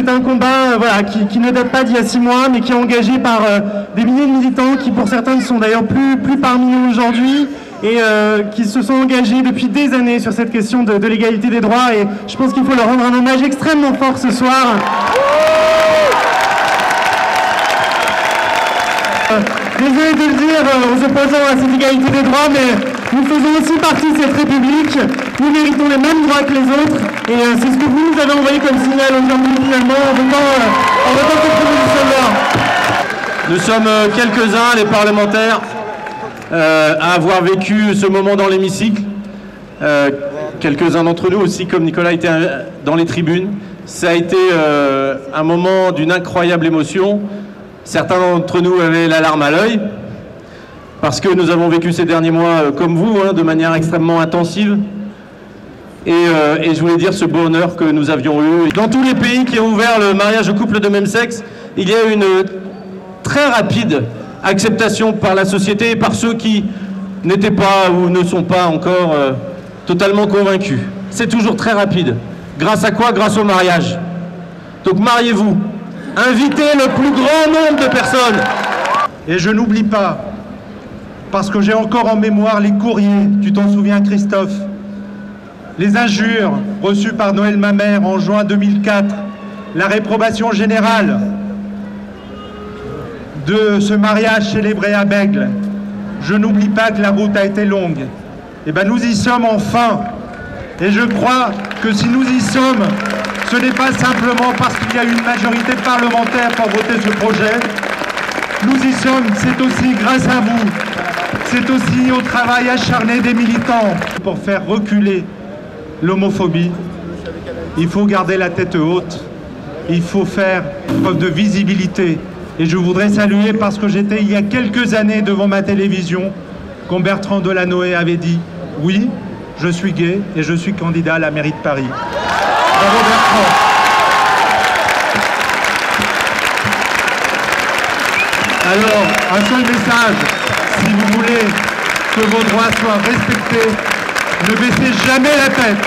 c'est un combat voilà, qui ne date pas d'il y a 6 mois, mais qui est engagé par des milliers de militants qui, pour certains, ne sont d'ailleurs plus parmi nous aujourd'hui et qui se sont engagés depuis des années sur cette question de l'égalité des droits. Et je pense qu'il faut leur rendre un hommage extrêmement fort ce soir. Désolé de le dire en s'opposant à cette égalité des droits, mais nous faisons aussi partie de cette République. Nous méritons les mêmes droits que les autres. Et c'est ce que vous nous avez envoyé comme signal aujourd'hui, finalement, en votant cette proposition de loi. Nous sommes quelques-uns, les parlementaires, à avoir vécu ce moment dans l'hémicycle. Quelques-uns d'entre nous aussi, comme Nicolas, étaient dans les tribunes. Ça a été un moment d'une incroyable émotion. Certains d'entre nous avaient la larme à l'œil, parce que nous avons vécu ces derniers mois, comme vous, de manière extrêmement intensive. Et je voulais dire ce bonheur que nous avions eu. Dans tous les pays qui ont ouvert le mariage aux couples de même sexe, il y a une très rapide acceptation par la société et par ceux qui n'étaient pas ou ne sont pas encore totalement convaincus. C'est toujours très rapide. Grâce à quoi? Grâce au mariage. Donc mariez-vous. Invitez le plus grand nombre de personnes. Et je n'oublie pas, parce que j'ai encore en mémoire les courriers, tu t'en souviens Christophe, les injures reçues par Noël Mamère en juin 2004, la réprobation générale de ce mariage célébré à Bègle. Je n'oublie pas que la route a été longue. Et bien nous y sommes enfin. Et je crois que si nous y sommes, ce n'est pas simplement parce qu'il y a une majorité parlementaire pour voter ce projet. Nous y sommes, c'est aussi grâce à vous. C'est aussi au travail acharné des militants. Pour faire reculer l'homophobie, il faut garder la tête haute. Il faut faire preuve de visibilité. Et je voudrais saluer, parce que j'étais il y a quelques années devant ma télévision, quand Bertrand Delanoë avait dit « Oui, je suis gay et je suis candidat à la mairie de Paris ». Bravo Bertrand. Alors, un seul message, si vous voulez que vos droits soient respectés, ne baissez jamais la tête.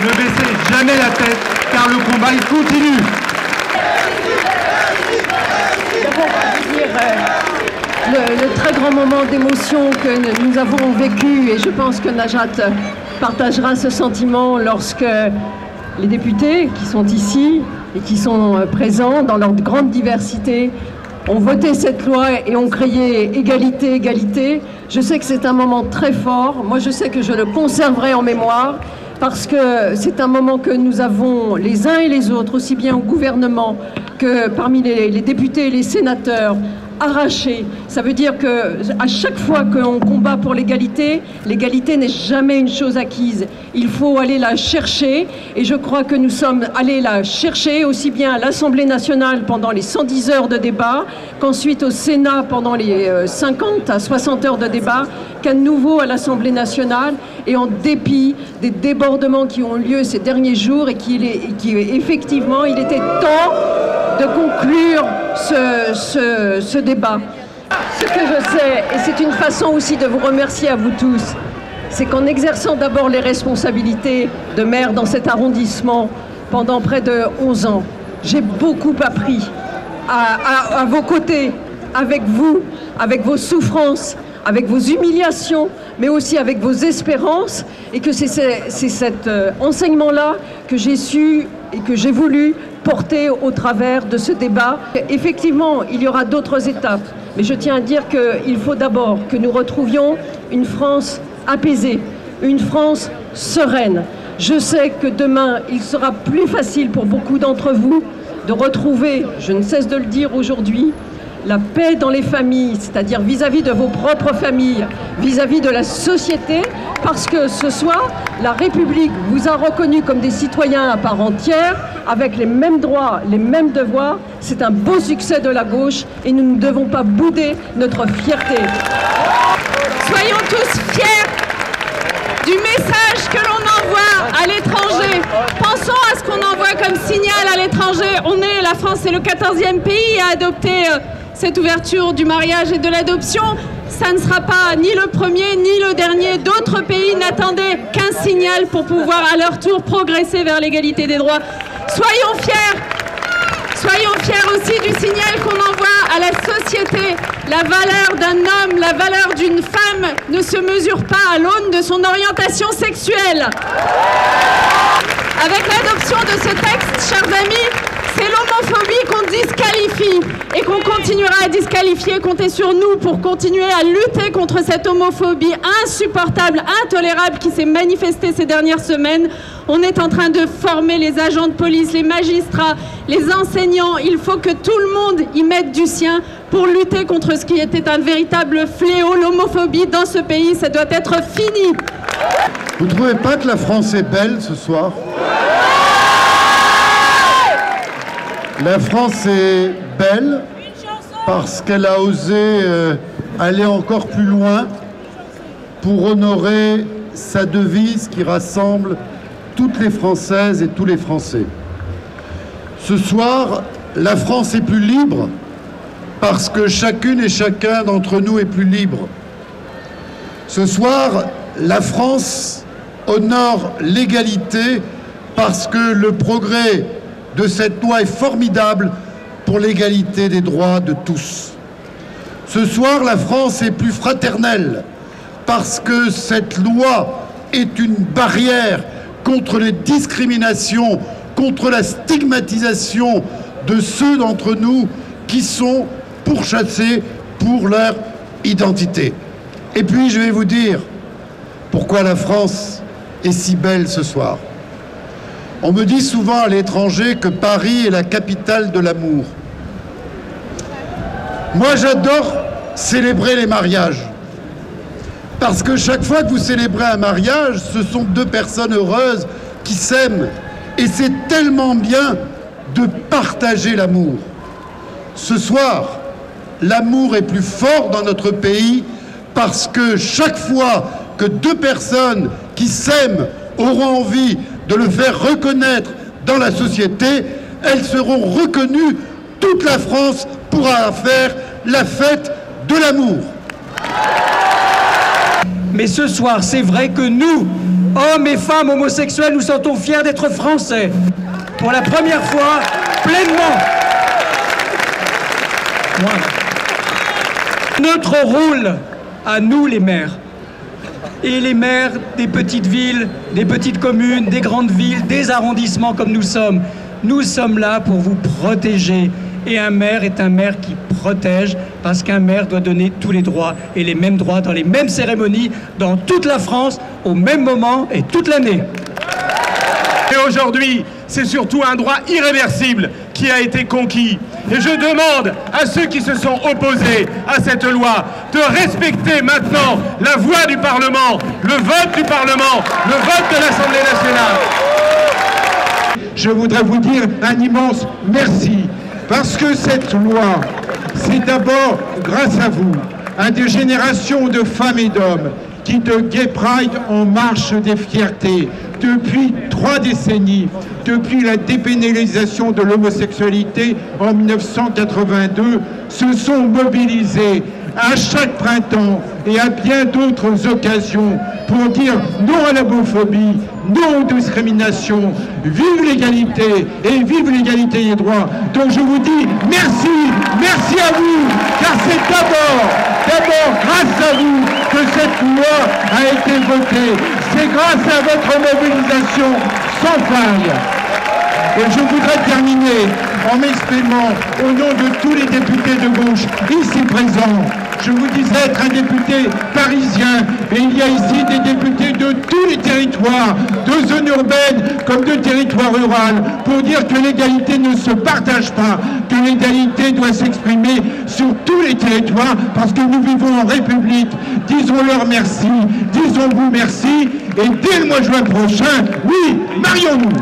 Ne baissez jamais la tête, car le combat, il continue. Le très grand moment d'émotion que nous avons vécu, et je pense que Najat partagera ce sentiment lorsque les députés qui sont ici et qui sont présents dans leur grande diversité ont voté cette loi et ont crié égalité, égalité. Je sais que c'est un moment très fort. Moi, je sais que je le conserverai en mémoire parce que c'est un moment que nous avons les uns et les autres, aussi bien au gouvernement que parmi les députés et les sénateurs, arraché. Ça veut dire qu'à chaque fois qu'on combat pour l'égalité, l'égalité n'est jamais une chose acquise. Il faut aller la chercher et je crois que nous sommes allés la chercher aussi bien à l'Assemblée nationale pendant les 110 heures de débat qu'ensuite au Sénat pendant les 50 à 60 heures de débat, qu'à nouveau à l'Assemblée nationale et en dépit des débordements qui ont lieu ces derniers jours et qui effectivement, il était temps de conclure ce débat. Ce que je sais, et c'est une façon aussi de vous remercier à vous tous, c'est qu'en exerçant d'abord les responsabilités de maire dans cet arrondissement pendant près de 11 ans, j'ai beaucoup appris à vos côtés, avec vous, avec vos souffrances, avec vos humiliations, mais aussi avec vos espérances, et que c'est cet enseignement-là que j'ai su et que j'ai voulu porter au travers de ce débat. Effectivement, il y aura d'autres étapes, mais je tiens à dire qu'il faut d'abord que nous retrouvions une France apaisée, une France sereine. Je sais que demain, il sera plus facile pour beaucoup d'entre vous de retrouver, je ne cesse de le dire aujourd'hui, la paix dans les familles, c'est-à-dire vis-à-vis de vos propres familles, vis-à-vis de la société, parce que ce soir, la République vous a reconnus comme des citoyens à part entière, avec les mêmes droits, les mêmes devoirs. C'est un beau succès de la gauche et nous ne devons pas bouder notre fierté. Soyons tous fiers du message que l'on envoie à l'étranger. Pensons à ce qu'on envoie comme signal à l'étranger. La France est le 14e pays à adopter cette ouverture du mariage et de l'adoption. Ça ne sera pas ni le premier ni le dernier. D'autres pays n'attendaient qu'un signal pour pouvoir à leur tour progresser vers l'égalité des droits. Soyons fiers Soyons fiers aussi du signal qu'on envoie à la société. La valeur d'un homme, la valeur d'une femme ne se mesure pas à l'aune de son orientation sexuelle. Avec l'adoption de ce texte, chers amis, c'est l'homophobie qu'on disqualifie et qu'on continuera à disqualifier. Comptez sur nous pour continuer à lutter contre cette homophobie insupportable, intolérable qui s'est manifestée ces dernières semaines. On est en train de former les agents de police, les magistrats, les enseignants. Il faut que tout le monde y mette du sien pour lutter contre ce qui était un véritable fléau. L'homophobie dans ce pays, ça doit être fini. Vous ne trouvez pas que la France est belle ce soir ? La France est belle parce qu'elle a osé aller encore plus loin pour honorer sa devise qui rassemble toutes les Françaises et tous les Français. Ce soir, la France est plus libre parce que chacune et chacun d'entre nous est plus libre. Ce soir, la France honore l'égalité parce que le progrès de cette loi est formidable pour l'égalité des droits de tous. Ce soir, la France est plus fraternelle parce que cette loi est une barrière contre les discriminations, contre la stigmatisation de ceux d'entre nous qui sont pourchassés pour leur identité. Et puis, je vais vous dire pourquoi la France est si belle ce soir. On me dit souvent à l'étranger que Paris est la capitale de l'amour. Moi, j'adore célébrer les mariages. Parce que chaque fois que vous célébrez un mariage, ce sont deux personnes heureuses qui s'aiment. Et c'est tellement bien de partager l'amour. Ce soir, l'amour est plus fort dans notre pays parce que chaque fois que deux personnes qui s'aiment auront envie de le faire reconnaître dans la société, elles seront reconnues. Toute la France pourra faire la fête de l'amour. Mais ce soir, c'est vrai que nous, hommes et femmes homosexuels, nous sentons fiers d'être français. Pour la première fois, pleinement. Voilà. Notre rôle, à nous les maires, et les maires des petites villes, des petites communes, des grandes villes, des arrondissements comme nous sommes là pour vous protéger. Et un maire est un maire qui protège, parce qu'un maire doit donner tous les droits, et les mêmes droits dans les mêmes cérémonies, dans toute la France, au même moment et toute l'année. Et aujourd'hui, c'est surtout un droit irréversible qui a été conquis. Et je demande à ceux qui se sont opposés à cette loi de respecter maintenant la voix du Parlement, le vote du Parlement, le vote de l'Assemblée nationale. Je voudrais vous dire un immense merci, parce que cette loi, c'est d'abord grâce à vous, à des générations de femmes et d'hommes qui de Gay Pride en marche des fiertés depuis 3 décennies, depuis la dépénalisation de l'homosexualité en 1982, se sont mobilisés à chaque printemps et à bien d'autres occasions pour dire non à l'homophobie, non aux discriminations, vive l'égalité et vive l'égalité des droits. Donc je vous dis merci, merci à vous, car c'est d'abord grâce à vous que cette loi a été votée. C'est grâce à votre mobilisation sans faille. Et je voudrais terminer en m'exprimant au nom de tous les députés de gauche ici présents. Je vous disais être un député parisien, et il y a ici des députés de tous les territoires, de zones urbaines comme de territoires ruraux, pour dire que l'égalité ne se partage pas, que l'égalité doit s'exprimer sur tous les territoires, parce que nous vivons en République. Disons-leur merci, disons-vous merci, et dès le mois de juin prochain, oui, marions-nous.